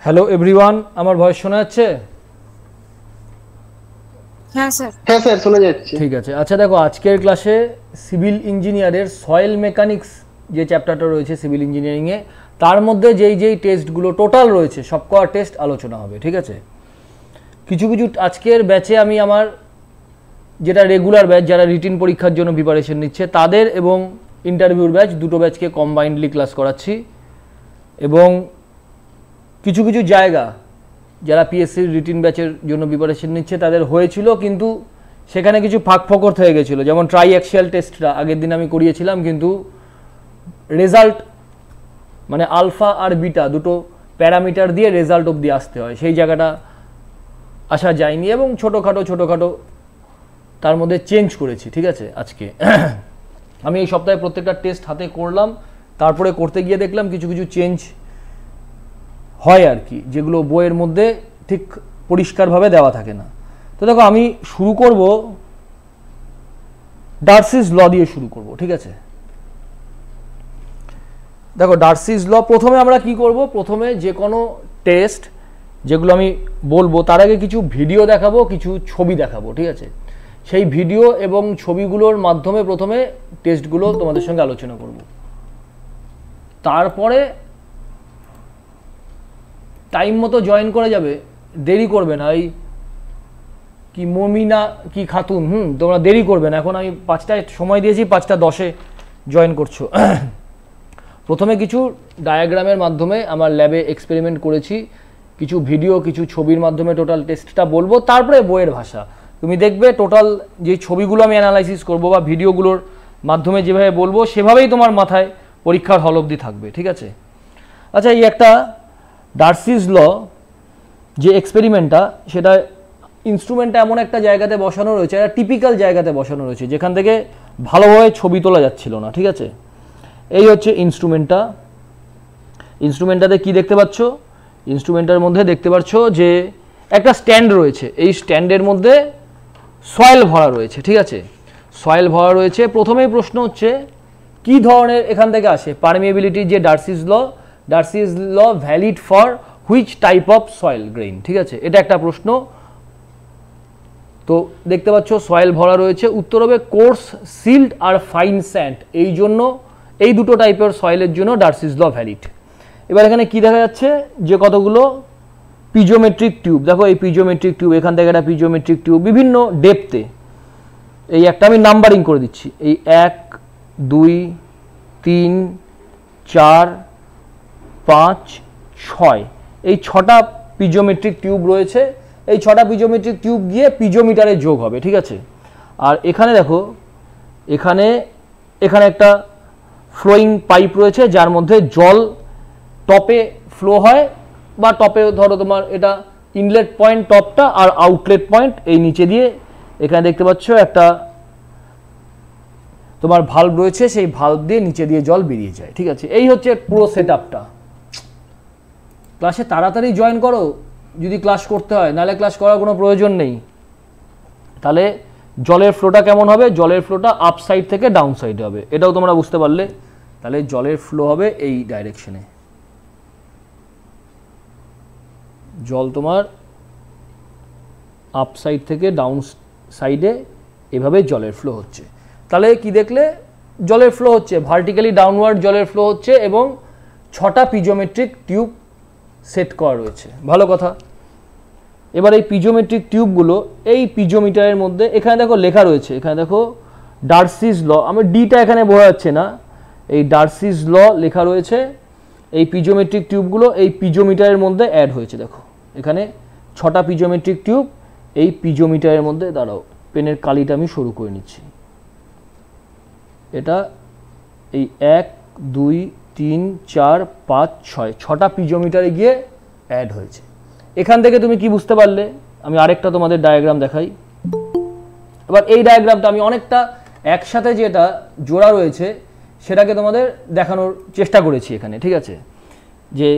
Hello everyone, আমার voice শোনা যাচ্ছে? হ্যাঁ স্যার। হ্যাঁ স্যার, শোনা যাচ্ছে। ঠিক আছে। আচ্ছা দেখো, আজকের ক্লাসে সিভিল ইঞ্জিনিয়ারের সয়েল মেকানিক্স যে চ্যাপ্টারটা রয়েছে সিভিল ইঞ্জিনিয়ারিংয়ে, তার মধ্যে যেই টেস্টগুলো টোটাল রয়েছে সব কটা টেস্ট আলোচনা হবে। ঠিক আছে, কিছু কিছু আজকের ব্যাচে আমি আমার যেটা রেগুলার ব্যাচ, যারা রিটিন পরীক্ষার জন্য প্রিপারেশন নিচ্ছে তাদের এবং ইন্টারভিউর ব্যাচ, দুটো ব্যাচকে কম্বাইন্ডলি ক্লাস করাচ্ছি। এবং কিছু কিছু জায়গা যারা পিএসসির রিটিন ব্যাচের জন্য প্রিপারেশন নিচ্ছে তাদের হয়েছিল, কিন্তু সেখানে কিছু ফাঁক ফোকর হয়ে গেছিলো। যেমন ট্রাই অ্যাক্সিয়াল টেস্টটা আগের দিন আমি করিয়েছিলাম, কিন্তু রেজাল্ট মানে আলফা আর বিটা দুটো প্যারামিটার দিয়ে রেজাল্ট অবধি আসতে হয়, সেই জায়গাটা আসা যায়নি এবং ছোটোখাটো তার মধ্যে চেঞ্জ করেছি। ঠিক আছে, আজকে আমি এই সপ্তাহে প্রত্যেকটা টেস্ট হাতে করলাম, তারপরে করতে গিয়ে দেখলাম কিছু কিছু চেঞ্জ হয় আর কি, যেগুলো বইয়ের মধ্যে ঠিক পরিষ্কারভাবে দেওয়া থাকে না। তো দেখো, আমি শুরু করব ডার্সিস ল দিয়ে শুরু করব। ঠিক আছে, দেখো ডার্সিস ল প্রথমে আমরা কি করব, প্রথমে যে কোনো টেস্ট যেগুলো আমি বলবো তার আগে কিছু ভিডিও দেখাবো, কিছু ছবি দেখাবো। ঠিক আছে, সেই ভিডিও এবং ছবিগুলোর মাধ্যমে প্রথমে টেস্টগুলো তোমাদের সঙ্গে আলোচনা করব, তারপরে টাইম মতো জয়েন করে যাবে, দেরি করবে না। এই কি মমিনা কি খাতুন, তোমরা দেরি করবে না। এখন আমি 5টায় সময় দিয়েছি, 5:10 জয়েন করছো। প্রথমে কিছু ডায়াগ্রামের মাধ্যমে আমার ল্যাবে এক্সপেরিমেন্ট করেছি, কিছু ভিডিও কিছু ছবির মাধ্যমে টোটাল টেস্টটা বলবো, তারপরে বইয়ের ভাষা তুমি দেখবে। টোটাল যে ছবিগুলো আমি অ্যানালাইসিস করবো বা ভিডিওগুলোর মাধ্যমে যেভাবে বলবো সেভাবেই তোমার মাথায় পরীক্ষার হল অবধি থাকবে। ঠিক আছে, আচ্ছা এই একটা ডার্সিস ল যে এক্সপেরিমেন্টটা, সেটা ইনস্ট্রুমেন্টটা এমন একটা জায়গাতে বসানো রয়েছে, একটা টিপিক্যাল জায়গাতে বসানো রয়েছে যেখান থেকে ভালোভাবে ছবি তোলা যাচ্ছিল না। ঠিক আছে, এই হচ্ছে ইনস্ট্রুমেন্টটা। ইনস্ট্রুমেন্টটাতে কি দেখতে পাচ্ছ? ইনস্ট্রুমেন্টটার মধ্যে দেখতে পাচ্ছ যে একটা স্ট্যান্ড রয়েছে, এই স্ট্যান্ডের মধ্যে সয়েল ভরা রয়েছে। ঠিক আছে, সয়েল ভরা রয়েছে। প্রথমেই প্রশ্ন হচ্ছে কি ধরনের এখান থেকে আসে পারমিয়েবিলিটি, যে Darcy's law valid for which type of soil grain. ঠিক আছে, এটা একটা প্রশ্ন। তো দেখতে পাচ্ছ সয়েল ভরা রয়েছে, উত্তর হবে কোর্স সিল্ড আর ফাইন স্যান্ড। এই জন্য এই দুটো টাইপের সয়েলের জন্য ডার্সিস ল ভ্যালিড। এবার এখানে কি দেখা যাচ্ছে, যে কতগুলো পিজোমেট্রিক টিউব, দেখো এই পিজোমেট্রিক টিউব, এখান থেকে একটা পিজোমেট্রিক টিউব বিভিন্ন ডেপথে। এই একটা আমি নাম্বারিং করে দিচ্ছি, এই 1 2 3 4 5 6, এই 6টা পিজোমেট্রিক টিউব রয়েছে। এই 6টা পিজোমেট্রিক টিউব গিয়ে পিজোমিটারে যোগ হবে। ঠিক আছে, আর এখানে দেখো, এখানে একটা ফ্লোয়িং পাইপ রয়েছে যার মধ্যে জল টপে ফ্লো হয়, বা টপে ধরো তোমার এটা ইনলেট পয়েন্ট টপটা, আর আউটলেট পয়েন্ট এই নিচে দিয়ে। এখানে দেখতে পাচ্ছ একটা তোমার ভাল্ব রয়েছে, সেই ভাল্ব দিয়ে নিচে দিয়ে জল বেরিয়ে যায়। ঠিক আছে, এই হচ্ছে পুরো সেট আপটা। ক্লাসে তাড়াতাড়ি জয়েন করো যদি ক্লাস করতে হয়, নাহলে ক্লাস করার কোনো প্রয়োজন নেই। তাহলে জলের ফ্লোটা কেমন হবে? জলের ফ্লোটা আপ সাইড থেকে ডাউন সাইডে হবে, এটাও তোমরা বুঝতে পারলে। তাহলে জলের ফ্লো হবে এই ডাইরেকশনে, জল তোমার আপ সাইড থেকে ডাউন সাইডে এভাবে জলের ফ্লো হচ্ছে। তাহলে কি দেখলে, জলের ফ্লো হচ্ছে ভার্টিক্যালি ডাউনওয়ার্ড, জলের ফ্লো হচ্ছে, এবং 6টা পিজোমেট্রিক টিউব সেট করা রয়েছে। ভালো কথা। এবার এই পিজোমেট্রিক টিউবগুলো এই পিজোমিটারের মধ্যে, এখানে দেখো লেখা রয়েছে, এখানে দেখো ডার্সিস ল, আমার ডিটা এখানে বোঝা যাচ্ছে না, এই ডার্সিস ল লেখা রয়েছে। এই পিজোমেট্রিক টিউবগুলো এই পিজোমিটারের মধ্যে অ্যাড হয়েছে। দেখো এখানে 6টা পিজোমেট্রিক টিউব এই পিজোমিটারের মধ্যে। দাঁড়াও, পেনের কালিটা আমি শুরু করে নিচ্ছি। এটা এই 1 2 3 4 5 6, 6টা পিজোমিটারে গিয়ে অ্যাড হয়েছে। এখান থেকে তুমি কি বুঝতে পারলে? আমি আরেকটা তোমাদের ডায়াগ্রাম দেখাই। এবার এই ডায়াগ্রামটা আমি অনেকটা একসাথে যেটা জোড়া রয়েছে সেটাকে তোমাদের দেখানোর চেষ্টা করেছি এখানে। ঠিক আছে, যে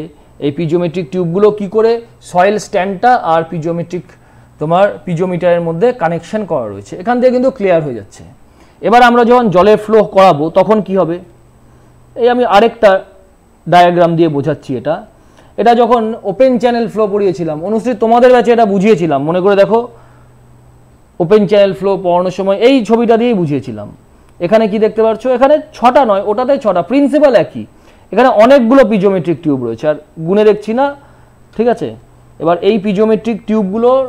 এই পিজোমেট্রিক টিউবগুলো কি করে সয়েল স্ট্যান্ডটা আর তোমার পিজোমিটারের মধ্যে কানেকশন করা রয়েছে, এখান থেকে কিন্তু ক্লিয়ার হয়ে যাচ্ছে। এবার আমরা যখন জলের ফ্লো করাবো তখন কি হবে, এই আমি আরেকটা ডায়াগ্রাম দিয়ে বোঝাচ্ছি। এটা এটা যখন ওপেন চ্যানেল ফ্লো পড়িয়েছিলাম, অনুশ্রী তোমাদের ব্যাচে এটা বুঝিয়েছিলাম, মনে করে দেখো ওপেন চ্যানেল ফ্লো পড়ানোর সময় এই ছবিটা দিয়েই বুঝিয়েছিলাম। এখানে কি দেখতে পাচ্ছ, এখানে 6টা নয়, ওটাতে 6টা, প্রিন্সিপাল একই। এখানে অনেকগুলো পিজোমেট্রিক টিউব রয়েছে, আর গুনে দেখছি না, ঠিক আছে। এবার এই পিজোমেট্রিক টিউবগুলোর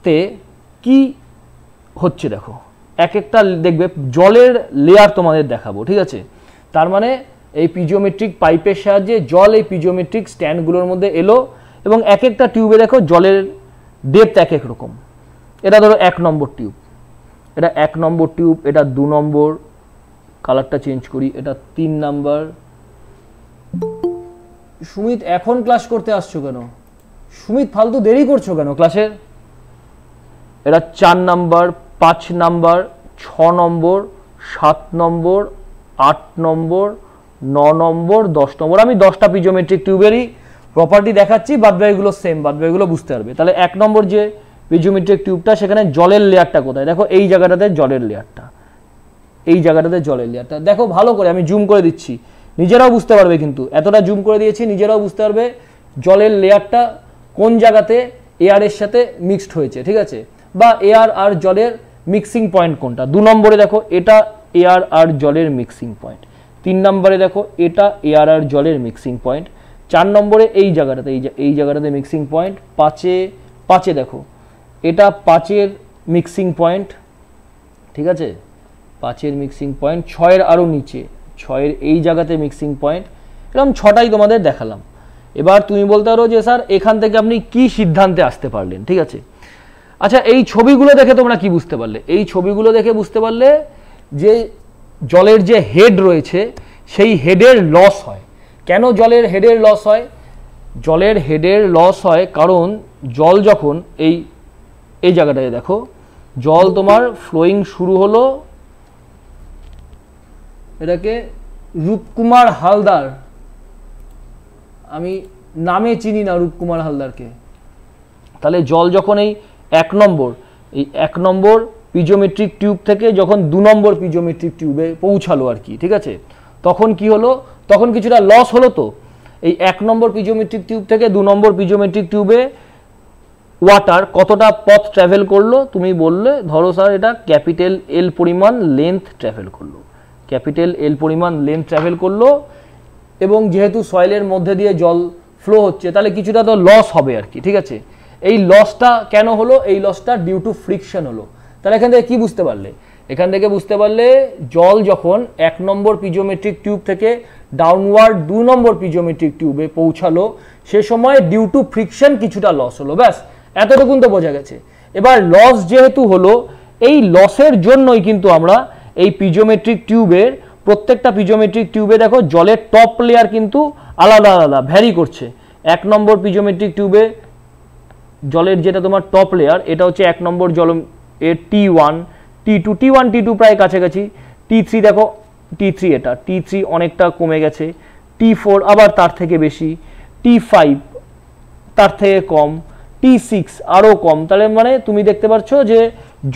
তে কি হচ্ছে দেখো, এক একটা দেখবে জলের লেয়ার তোমাদের দেখাবো, ঠিক আছে। তার মানে এই পিজোমেট্রিক পাইপের সাহায্যে জল এই পিজোমেট্রিক স্ট্যান্ডগুলোর মধ্যে এলো, এবং এক একটা টিউবে দেখো জলের ডেপথ এক এক রকম। এটা ধরো 1 নম্বর টিউব, এটা 1 নম্বর টিউব, এটা 2 নম্বর, কালারটা চেঞ্জ করি, এটা 3 নাম্বার। সুমিত এখন ক্লাস করতে আসছো কেন? সুমিত ফালতু দেরি করছো কেন ক্লাসের? এটা 4 নাম্বার, 5 নাম্বার, 6 নম্বর, 7 নম্বর, 8 নম্বর, 9 নম্বর, 10 নম্বর। আমি 10টা পিজোমেট্রিক টিউবেরই প্রপার্টি দেখাচ্ছি, বাদবাকিগুলো সেম, বাদবাকিগুলো বুঝতে পারবে। তাহলে 1 নম্বর যে পিজোমেট্রিক টিউবটা, সেখানে জলের লেয়ারটা কোথায় দেখো, এই জায়গাটাতে জলের লেয়ারটা, এই জায়গাটাতে জলের লেয়ারটা দেখো ভালো করে, আমি জুম করে দিচ্ছি, নিজেরাও বুঝতে পারবে, কিন্তু এতটা জুম করে দিয়েছি নিজেরাও বুঝতে পারবে জলের লেয়ারটা কোন জায়গাতে এয়ারের সাথে মিক্সড হয়েছে, ঠিক আছে, বা এয়ার আর জলের মিক্সিং পয়েন্ট কোনটা। 2 নম্বরে দেখো এটা এয়ার আর জলের মিক্সিং পয়েন্ট, 3 নম্বরে দেখো এটা এয়ার আর জলের মিক্সিং পয়েন্ট, 4 নম্বরে এই জায়গাটাতে, এই জায়গাটাতে মিক্সিং পয়েন্ট, 5-এ দেখো এটা 5-এর মিক্সিং পয়েন্ট, ঠিক আছে, 5-এর মিক্সিং পয়েন্ট, 6-এর আরও নিচে, 6-এর এই জায়গাতে মিক্সিং পয়েন্ট। এরকম 6টাই তোমাদের দেখালাম। এবার তুমি বলতে পারো যে স্যার এখান থেকে আপনি কি সিদ্ধান্তে আসতে পারলেন, ঠিক আছে। আচ্ছা, এই ছবিগুলো দেখে তোমরা কি বুঝতে পারলে? এই ছবিগুলো দেখে বুঝতে পারলে যে জলের যে হেড রয়েছে সেই হেডের লস হয়। কেন জলের হেডের লস হয়? জলের হেডের লস হয় কারণ জল যখন এই জায়গাটায় দেখো, জল তোমার ফ্লোয়িং শুরু হলো, এটাকে রূপকুমার হালদার, আমি নামে চিনি না রূপকুমার হালদারকে। তাহলে জল যখন এই 1 নম্বর পিজোমেট্রিক টিউব থেকে যখন 2 নম্বর পিজোমেট্রিক টিউবে পৌঁছালো আর কি, ঠিক আছে, তখন কি হলো, তখন কিছুটা লস হলো। তো এই 1 নম্বর পিজোমেট্রিক টিউব থেকে 2 নম্বর পিজোমেট্রিক টিউবে ওয়াটার কতটা পথ ট্রাভেল করলো? তুমি বললে ধরো স্যার এটা ক্যাপিটাল এল পরিমাণ লেন্থ ট্রাভেল করলো, ক্যাপিটাল এল পরিমাণ লেন্থ ট্রাভেল করলো, এবং যেহেতু সয়েলের মধ্যে দিয়ে জল ফ্লো হচ্ছে তাহলে কিছুটা তো লস হবে আর কি, ঠিক আছে। এই লসটা কেন হলো? এই লসটা ডিউ টু ফ্রিকশন হলো। তাহলে এখান থেকে কি বুঝতে পারলে? এখান থেকে বুঝতে পারলে জল যখন 1 নম্বর পিজোমেট্রিক টিউব থেকে ডাউনওয়ার্ড 2 নম্বর পিজোমেট্রিক টিউবে পৌঁছালো, সে সময় ডিউ টু ফ্রিকশন কিছুটা লস হলো, ব্যাস এতটুকুন তো বোঝা গেছে। এবার লস যেহেতু হলো, এই লসের জন্যই কিন্তু আমরা এই পিজোমেট্রিক টিউবের প্রত্যেকটা পিজোমেট্রিক টিউবে দেখো জলের টপ লেয়ার কিন্তু আলাদা আলাদা ভ্যারি করছে। 1 নম্বর পিজোমেট্রিক টিউবে জলের যেটা তোমার টপ লেয়ার, এটা হচ্ছে 1 নম্বর জল এর T1, T2 প্রায় কাছাকাছি, T3 দেখো, T3 এটা T3 অনেকটা কমে গেছে, T4 আবার তার থেকে বেশি, T5 তার থেকে কম, T6 আরও কম। তাহলে মানে তুমি দেখতে পাচ্ছ যে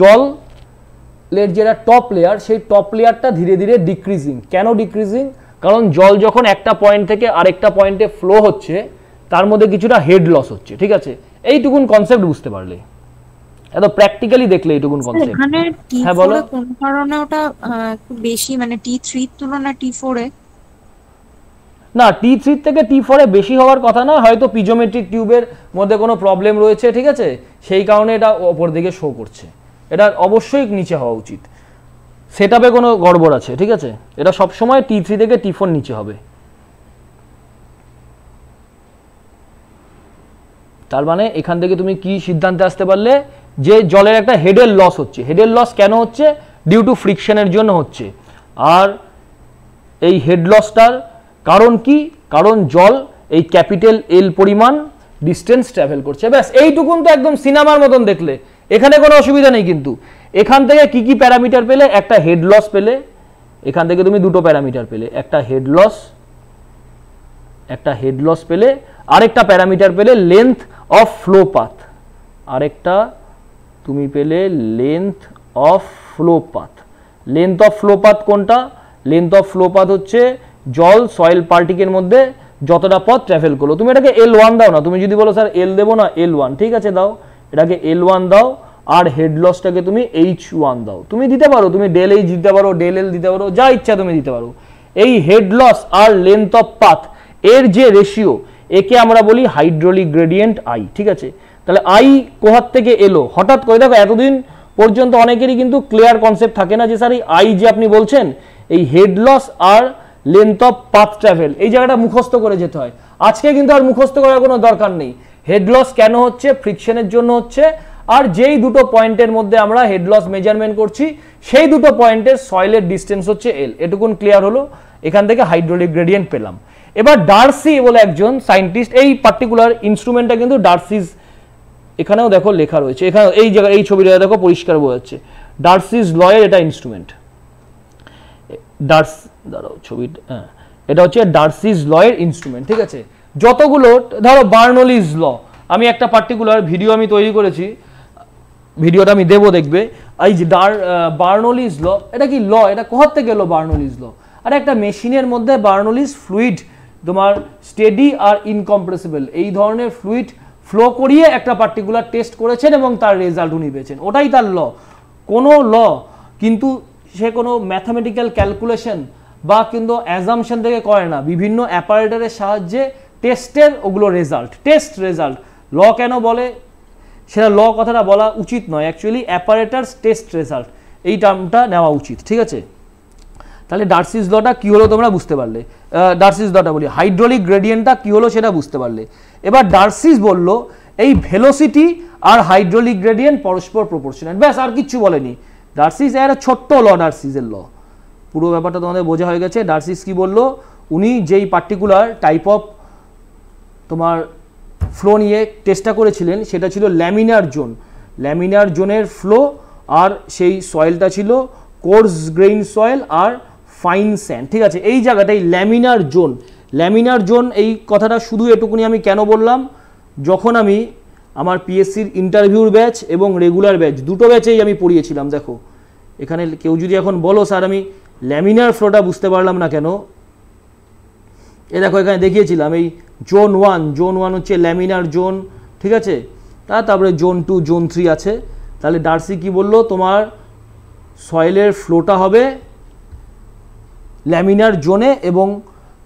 জলের যেটা টপ লেয়ার, সেই টপ লেয়ারটা ধীরে ধীরে ডিক্রিজিং। কেন ডিক্রিজিং? কারণ জল যখন একটা পয়েন্ট থেকে আরেকটা পয়েন্টে ফ্লো হচ্ছে, তার মধ্যে কিছুটা হেড লস হচ্ছে, ঠিক আছে। এইটুকুন কনসেপ্ট বুঝতে পারলে, এত প্র্যাকটিক্যালি দেখলে এইটুকুন কনসেপ্ট। এখানে হ্যাঁ বলো। কোন কারণে ওটা একটু বেশি, মানে T3 এর তুলনায় T4 এ? না, T3 থেকে T4 এ বেশি হওয়ার কথা না, হয়তো পিজোমেট্রিক টিউবের মধ্যে কোনো প্রবলেম রয়েছে, ঠিক আছে, সেই কারণে এটা ওপর দিকে শো করছে। এটা অবশ্যই নিচে হওয়া উচিত, সেটআপে কোনো গড়বড় আছে, ঠিক আছে। এটা সবসময় T3 থেকে T4 নিচে হবে। তার মানে এখান থেকে তুমি কি সিদ্ধান্তে আসতে পারলে যে জলের একটা হেডের লস হচ্ছে। হেডের লস কেন হচ্ছে? ডিউ টু ফ্রিকশনের জন্য হচ্ছে। আর এই হেড লসটার কারণ কি? কারণ জল এই ক্যাপিটাল এল পরিমাণ ডিস্টেন্স ট্রাভেল করছে, ব্যাস এইটুকুন তো একদম সিনেমার মতন দেখলে, এখানে কোনো অসুবিধা নেই। কিন্তু এখান থেকে কি কি প্যারামিটার পেলে? একটা হেড লস পেলে, এখান থেকে তুমি দুটো প্যারামিটার পেলে, একটা হেড লস পেলে, আরেকটা প্যারামিটার পেলে লেন্থ অফ ফ্লো পাথ, আরেকটা তুমি পেলে length of flow path. Length of flow path কোনটা? লেন্থ অফ ফ্লো পাথ হচ্ছে জল সয়েল পার্টিকের মধ্যে যতটা পথ ট্রাভেল করলো। তুমি এটাকে L1 দাও না, তুমি যদি বলো স্যার L দেবো না, L1 ঠিক আছে দাও, এটাকে L1 দাও, আর হেড লসটাকে তুমি H1 দাও। তুমি দিতে পারো, তুমি ডেল H দিতে পারো, ডেল L দিতে পারো, যা ইচ্ছা তুমি দিতে পারো। এই হেড লস আর লেন্থ অফ পাথ এর যে রেশিও, একে আমরা বলি হাইড্রোলিক গ্রেডিয়েন্ট আই, ঠিক আছে। তাহলে আই কোহার থেকে এলো হঠাৎ করে, দেখো এতদিন পর্যন্ত অনেকেরই কিন্তু ক্লিয়ার কনসেপ্ট থাকে না যে স্যার এই আই যে আপনি বলছেন, এই হেড লস আর লেন্থ অফ পাথ ট্রাভেল, এই জায়গাটা মুখস্থ করে যেতে হয়। আজকে কিন্তু আর মুখস্থ করার কোনো দরকার নেই। হেড লস কেন হচ্ছে? ফ্রিকশনের জন্য হচ্ছে, আর যেই দুটো পয়েন্টের মধ্যে আমরা হেড লস মেজারমেন্ট করছি সেই দুটো পয়েন্টের সয়েলের ডিস্টেন্স হচ্ছে এল। এটুকুন ক্লিয়ার হলো, এখান থেকে হাইড্রোলিক গ্রেডিয়েন্ট পেলাম। এবার ডার্সি বলে একজন সায়েন্টিস্ট, এই পার্টিকুলার ইনস্ট্রুমেন্টটা কিন্তু ডার্সিস, এখানেও দেখো লেখা রয়েছে, এখানে এই জায়গায় এই ছবিটা দেখো পরিষ্কার বোঝা যাচ্ছে, ডার্সিস লয়ের এটা ইনস্ট্রুমেন্ট। দাঁড়াও ছবিটা, হ্যাঁ এটা হচ্ছে ডার্সিস লয়ের ইনস্ট্রুমেন্ট, ঠিক আছে। যতগুলো ধরো বার্নলিজ ল, আমি একটা পার্টিকুলার ভিডিও আমি তৈরি করেছি, ভিডিওটা আমি দেবো দেখবে। এই যে বার্নলিজ ল, এটা কি ল? এটা কোথা থেকে এলো বার্নলিজ ল? আর একটা মেশিনের মধ্যে বার্নলিজ ফ্লুইড তোমার স্টেডি আর ইনকম্প্রেসিবল এই ধরনের ফ্লুইড ফ্লো করিয়ে একটা পার্টিকুলার টেস্ট করেছেন এবং তার রেজাল্ট উনি পেয়েছেন, ওটাই তার ল। কোনো ল কিন্তু সে কোনো ম্যাথামেটিক্যাল ক্যালকুলেশন বা কিন্তু অ্যাজাম্পশন থেকে করে না, বিভিন্ন অ্যাপারেটরের সাহায্যে টেস্টের ওগুলো রেজাল্ট, টেস্ট রেজাল্ট। ল কেন বলে সেটা ল কথাটা বলা উচিত নয়, অ্যাকচুয়ালি অ্যাপারেটার্স টেস্ট রেজাল্ট এই টার্মটা নেওয়া উচিত, ঠিক আছে। তাহলে ডার্সিস লটা কী হলো তোমরা বুঝতে পারলে, ডার্সিস লটা বলি হাইড্রোলিক গ্রেডিয়েন্টটা কী হলো সেটা বুঝতে পারলে। এবার ডার্সিস বলল এই ভেলোসিটি আর হাইড্রোলিক গ্রেডিয়েন্ট পরস্পর প্রপোর্শনাল, ব্যাস আর কিচ্ছু বলেনি। ডার্সিস এর ছোট্ট ল, ডার্সিসের ল, পুরো ব্যাপারটা তোমাদের বোঝা হয়ে গেছে। ডার্সিস কি বলল, উনি যেই পার্টিকুলার টাইপ অফ তোমার ফ্লো নিয়ে টেস্টটা করেছিলেন সেটা ছিল ল্যামিনার জোন, ল্যামিনার জোনের ফ্লো, আর সেই সয়েলটা ছিল কোর্স গ্রেইন সয়েল আর ফাইন স্যান্ড, ঠিক আছে। এই জায়গাটাই ল্যামিনার জোন, ল্যামিনার জোন এই কথাটা শুধু এটুকুনি আমি কেন বললাম, যখন আমি আমার পিএসসির ইন্টারভিউর ব্যাচ এবং রেগুলার ব্যাচ দুটো ব্যাচেই আমি পড়িয়েছিলাম। দেখো এখানে কেউ যদি এখন বলো স্যার আমি ল্যামিনার ফ্লোটা বুঝতে পারলাম না কেন, এ দেখো এখানে দেখিয়েছিলাম এই জোন 1 হচ্ছে ল্যামিনার জোন, ঠিক আছে। তারপরে জোন 2 জোন 3 আছে। তাহলে ডার্সি কি বললো, তোমার সয়েলের ফ্লোটা হবে ল্যামিনার জোনে এবং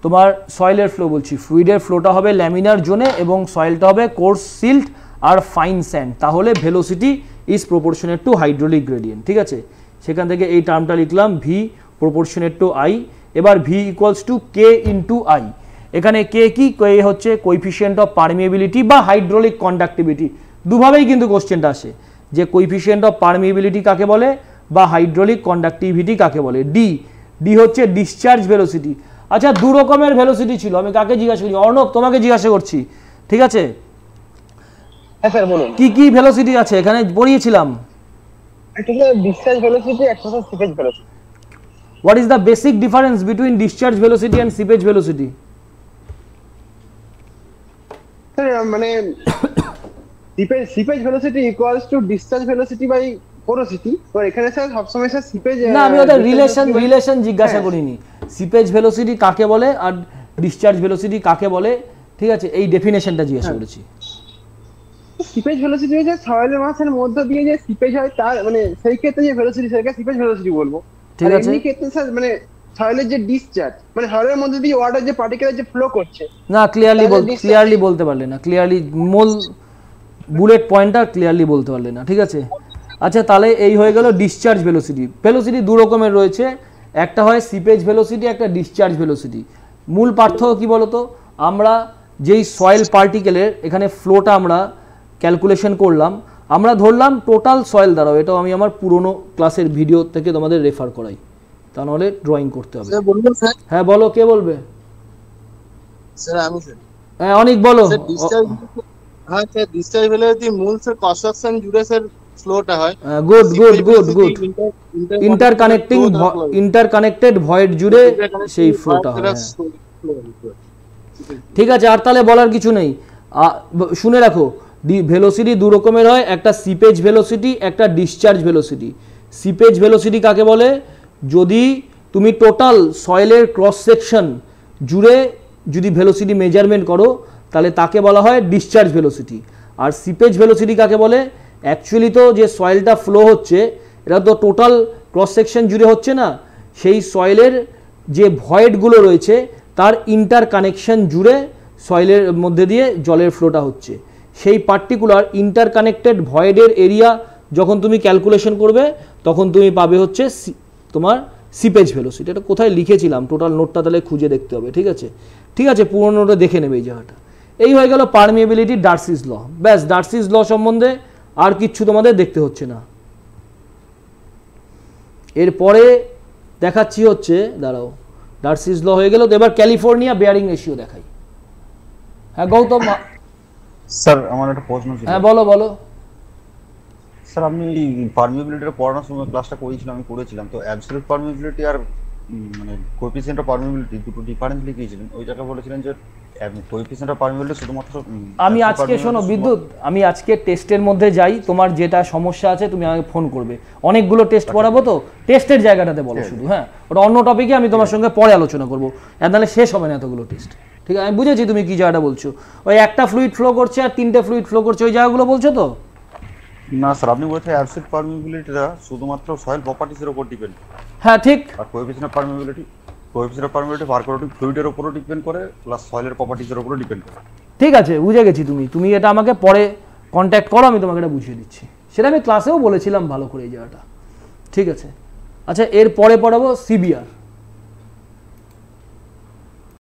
তোমার সয়েলের ফ্লো বলছি, ফ্লুইডের ফ্লোটা হবে ল্যামিনার জোনে এবং সয়েলটা হবে কোর্স সিল্ট আর ফাইন স্যান্ড, তাহলে velocity is proportional to hydraulic gradient, ঠিক আছে। সেখান থেকে এই টার্মটা লিখলাম ভি প্রপোর্শনেট টু আই। এবার V equals to K into I. এখানে কে কি, কে হচ্ছে কোইফিশিয়েন্ট অফ পারমিয়েবিলিটি বা হাইড্রোলিক কন্ডাক্টিভিটি, দুভাবেই কিন্তু কোশ্চেনটা আসে যে কোইফিশিয়েন্ট অফ পারমিয়েবিলিটি কাকে বলে বা হাইড্রোলিক কন্ডাক্টিভিটি কাকে বলে। ডি, ডি হচ্ছে ডিসচার্জ ভেলোসিটি। আচ্ছা দু রকমের ভেলোসিটি ছিল, আমি কাকে জিজ্ঞাসা করি? অর্ণব তোমাকে জিজ্ঞাসা করছি, ঠিক আছে। হ্যাঁ স্যার বলুন। কি কি ভেলোসিটি আছে এখানে পড়িয়েছিলাম? একটা হলো ডিসচার্জ ভেলোসিটি, একটা হলো seepage velocity. What is the basic difference between discharge velocity and seepage velocity? Sir মানে seepage velocity equals to discharge velocity by porosity. তো এখানে স্যার সবসময় স্যার সিপেজ, না আমি ওদের রিলেশন জিজ্ঞাসা করিনি, সিপেজ ভেলোসিটি কাকে বলে আর ডিসচার্জ ভেলোসিটি কাকে বলে, ঠিক আছে, এই ডেফিনেশনটা জিজ্ঞাসা করেছি। সিপেজ ভেলোসিটি হচ্ছে সয়েলের মাসের মধ্য দিয়ে যে সিপেজ হয় তার মানে সেই ক্ষেত্রে যে ভেলোসিটি সেটাকে সিপেজ ভেলোসিটি বলবো, ঠিক আছে। এই ক্ষেত্রে স্যার মানে সয়েলের যে ডিসচার্জ মানে সয়েলের মধ্যে দিয়ে ওয়াটার যে পার্টিকেল যে ফ্লো করছে, না ক্লিয়ারলি বলতে পারলে না, ক্লিয়ারলি মূল বুলেট পয়েন্টটা ক্লিয়ারলি বলতে পারলে না, ঠিক আছে। আচ্ছা তাহলে এই হয়ে গেল ডিসচার্জ ভেলোসিটি। ভেলোসিটি দু রকমের রয়েছে, একটা হয় সিপেজ ভেলোসিটি, একটা ডিসচার্জ ভেলোসিটি। মূল পার্থক্য কি বলতো, আমরা যেই সয়েল পার্টিকেলের এখানে ফ্লোটা আমরা ক্যালকুলেশন করলাম, আমরা ধরলাম টোটাল সয়েল দ্বারাও, এটাও আমি আমার পুরনো ক্লাসের ভিডিও থেকে তোমাদের রেফার করাই, তা নাহলে ড্রয়িং করতে হবে। হ্যাঁ বলো, কে বলবে? স্যার আমি স্যার। হ্যাঁ অনেক বলো। হ্যাঁ স্যার ডিসচার্জ ভেলোসিটি মূল স্যার ক্রস সেকশন জুড়ে স্যার ফ্লোটা হয়। গুড ইন্টারকানেক্টেড ভয়েড জুড়ে সেই ফ্লোটা হয়, ঠিক আছে। আর তাহলে বলার কিছু নেই, শুনে রাখো ভেলোসিটি দু রকমের হয়, একটা সিপেজ ভেলোসিটি, একটা ডিসচার্জ ভেলোসিটি। সিপেজ ভেলোসিটি কাকে বলে, যদি তুমি টোটাল সয়েলের ক্রস সেকশন জুড়ে যদি ভেলোসিটি মেজারমেন্ট করো তাহলে তাকে বলা হয় ডিসচার্জ ভেলোসিটি। আর সিপেজ ভেলোসিটি কাকে বলে? অ্যাকচুয়ালি তো যে সয়েলটা ফ্লো হচ্ছে এটা তো টোটাল ক্রস সেকশন জুড়ে হচ্ছে না, সেই সয়েলের যে ভয়েডগুলো রয়েছে তার ইন্টার কানেকশন জুড়ে সয়েলের মধ্যে দিয়ে জলের ফ্লোটা হচ্ছে। সেই পার্টিকুলার ইন্টার কানেক্টেড ভয়েডের এরিয়া যখন তুমি ক্যালকুলেশন করবে তখন তুমি পাবে হচ্ছে তোমার সিপেজ ভেলোসিটি। এটা কোথায় লিখেছিলাম টোটাল নোটটা তাহলে খুঁজে দেখতে হবে, ঠিক আছে? ঠিক আছে, পুরো নোটটা দেখে নেবে এই জায়গাটা। এই হয়ে গেল পারমিয়েবিলিটি, ডার্সিস ল। ব্যাস, ডার্সিস ল সম্বন্ধে আর কিচ্ছু তোমাদের দেখতে হচ্ছে না। এরপরে দেখাচ্ছি হচ্ছে, দাঁড়াও, ডার্সিস ল হয়ে গেল, তো এবার ক্যালিফোর্নিয়া বেয়ারিং রেশিও দেখাই। হ্যাঁ গৌতম। স্যার আমার একটা প্রশ্ন ছিল। হ্যাঁ বলো বলো। স্যার আপনি পারমিয়েবিলিটির পড়ানোর সময় ক্লাসটা করেছিলাম, আমি করেছিলাম, তো অ্যাবসলিউট পারমিয়েবিলিটি আর মানে কোএফিসিয়েন্ট অফ পারমিয়েবিলিটি দুটো ডিফারেন্স লিখিয়েছিলেন। ওই জায়গায় বলেছিলেন যে কোএফিসিয়েন্ট অফ পারমিয়েবিলিটি শুধুমাত্র আমি আজকে শোনো বিদ্যুৎ, আমি আজকে টেস্টের মধ্যে যাই, তোমার যেটা সমস্যা আছে তুমি আমাকে ফোন করবে। অনেকগুলো টেস্ট করাবো তো, টেস্টের জায়গাটাতে বলো শুধু। হ্যাঁ, ওটা অন্য টপিকে আমি তোমার সঙ্গে পরে আলোচনা করবো, নাহলে শেষ হবে না এতগুলো টেস্ট। ঠিক আছে, আমি বুঝেছি তুমি কি জায়গাটা বলছো। ওই একটা ফ্লুইড ফ্লো করছে আর 3টে ফ্লুইড ফ্লো করছে, ওই জায়গাগুলো বলছো তো? না স্যার, আপনি বলছেন অ্যাবসলিউট পারমিয়েবিলিটিটা শুধুমাত্র সয়েল প্রপার্টিজের উপর ডিপেন্ড। হ্যাঁ ঠিক। আর কোএফিসিয়েন্ট অফ পারমিয়েবিলিটি পারকোরেটিভ ফ্লুইডের উপরও ডিপেন্ড করে, প্লাস সয়েলের প্রপার্টিজের উপরও ডিপেন্ড করে। ঠিক আছে, বুঝে গেছি। তুমি এটা আমাকে পরে কন্ট্যাক্ট করো, আমি তোমাকে এটা বুঝিয়ে দিচ্ছি। সেটা আমি ক্লাসেও বলেছিলাম ভালো করে এই জায়গাটা। ঠিক আছে, আচ্ছা এর পরে পড়াবো সিবিআর।